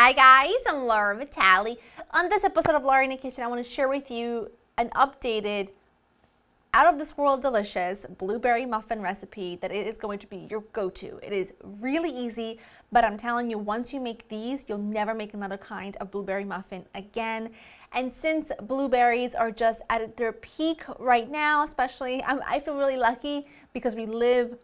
Hi guys, I'm Laura Vitale. On this episode of Laura in the Kitchen, I want to share with you an updated, out of this world delicious blueberry muffin recipe that it is going to be your go-to. It is really easy, but I'm telling you, once you make these, you'll never make another kind of blueberry muffin again. And since blueberries are just at their peak right now, especially, I feel really lucky because we live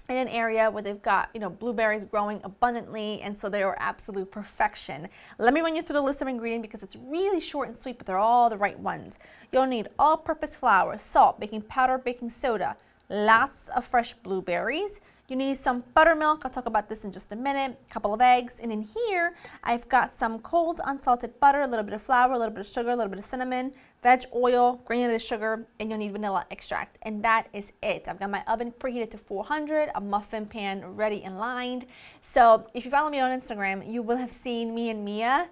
in an area where they've got, blueberries growing abundantly, and so they are absolute perfection. Let me run you through the list of ingredients because it's really short and sweet, but they're all the right ones. You'll need all-purpose flour, salt, baking powder, baking soda, lots of fresh blueberries. You need some buttermilk, I'll talk about this in just a minute, a couple of eggs, and in here I've got some cold unsalted butter, a little bit of flour, a little bit of sugar, a little bit of cinnamon, veg oil, granulated sugar, and you'll need vanilla extract, and that is it. I've got my oven preheated to 400, a muffin pan ready and lined. So if you follow me on Instagram, you will have seen me and Mia,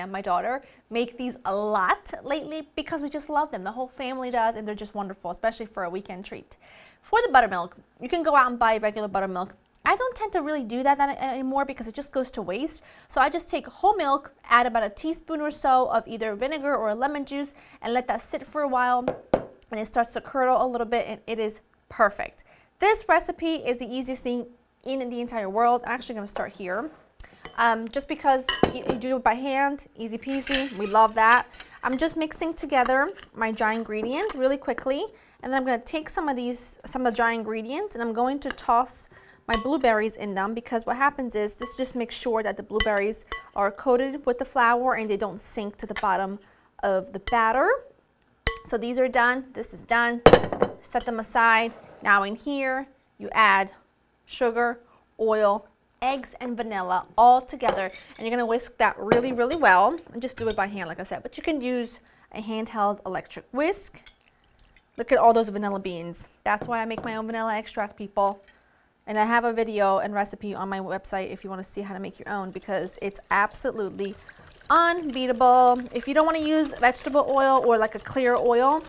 my daughter, make these a lot lately because we just love them. The whole family does, and they're just wonderful, especially for a weekend treat. For the buttermilk, you can go out and buy regular buttermilk. I don't tend to really do that anymore because it just goes to waste. So I just take whole milk, add about a teaspoon or so of either vinegar or lemon juice, and let that sit for a while, and it starts to curdle a little bit, and it is perfect. This recipe is the easiest thing in the entire world. I'm actually going to start here. Just because you do it by hand, easy peasy, we love that. I'm just mixing together my dry ingredients really quickly, and then I'm going to take some of the dry ingredients, and I'm going to toss my blueberries in them, because what happens is this just makes sure that the blueberries are coated with the flour and they don't sink to the bottom of the batter. So these are done, this is done, set them aside. Now in here you add sugar, oil, eggs, and vanilla all together, and you're going to whisk that really, really well, and just do it by hand like I said, but you can use a handheld electric whisk. Look at all those vanilla beans. That's why I make my own vanilla extract, people. And I have a video and recipe on my website if you want to see how to make your own, because it's absolutely unbeatable. If you don't want to use vegetable oil or like a clear oil,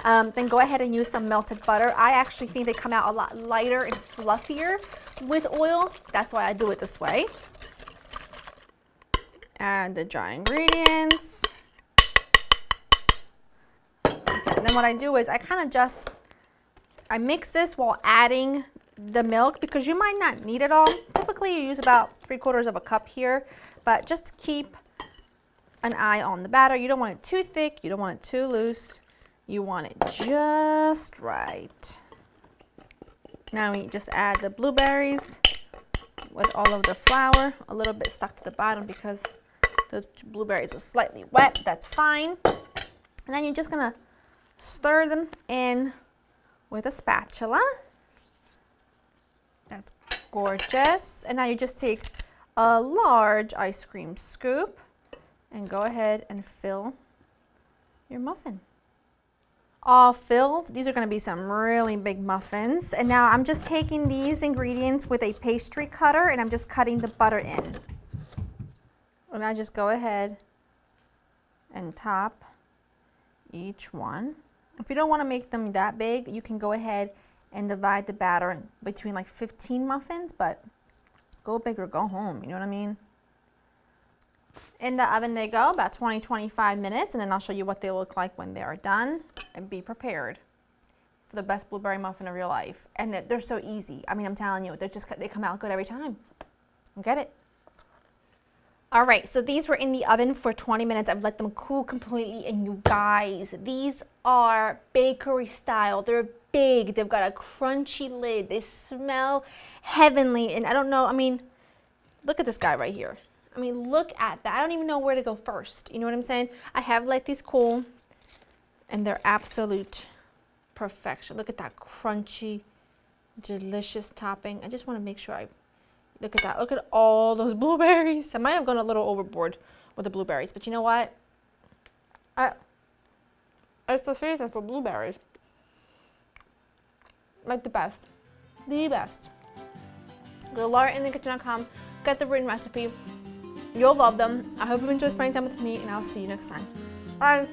then go ahead and use some melted butter. I actually think they come out a lot lighter and fluffier with oil. That's why I do it this way. Add the dry ingredients. And then what I do is I mix this while adding the milk, because you might not need it all. Typically you use about 3/4 of a cup here, but just keep an eye on the batter. You don't want it too thick, you don't want it too loose, you want it just right. Now we just add the blueberries with all of the flour, a little bit stuck to the bottom because the blueberries are slightly wet, that's fine. And then you're just gonna stir them in with a spatula. That's gorgeous. And now you just take a large ice cream scoop and go ahead and fill your muffin. All filled. These are going to be some really big muffins. And now I'm just taking these ingredients with a pastry cutter, and I'm just cutting the butter in. And I just go ahead and top each one. If you don't want to make them that big, you can go ahead and divide the batter between like 15 muffins, but go big or go home, you know what I mean? In the oven they go, about 20-25 minutes, and then I'll show you what they look like when they are done, and be prepared for the best blueberry muffin of your life. And they're so easy. I mean, I'm telling you, they come out good every time. Get it? All right, so these were in the oven for 20 minutes. I've let them cool completely, and you guys, these are bakery style. They're big, they've got a crunchy lid, they smell heavenly, and I don't know, I mean, look at this guy right here. I mean, look at that. I don't even know where to go first. You know what I'm saying? I have let these cool, and they're absolute perfection. Look at that crunchy, delicious topping. I just want to make sure look at that. Look at all those blueberries. I might have gone a little overboard with the blueberries, but you know what? It's the season for blueberries. Like the best. The best. Go to laurainthekitchen.com, get the written recipe. You'll love them. I hope you enjoy spending time with me, and I'll see you next time. Bye.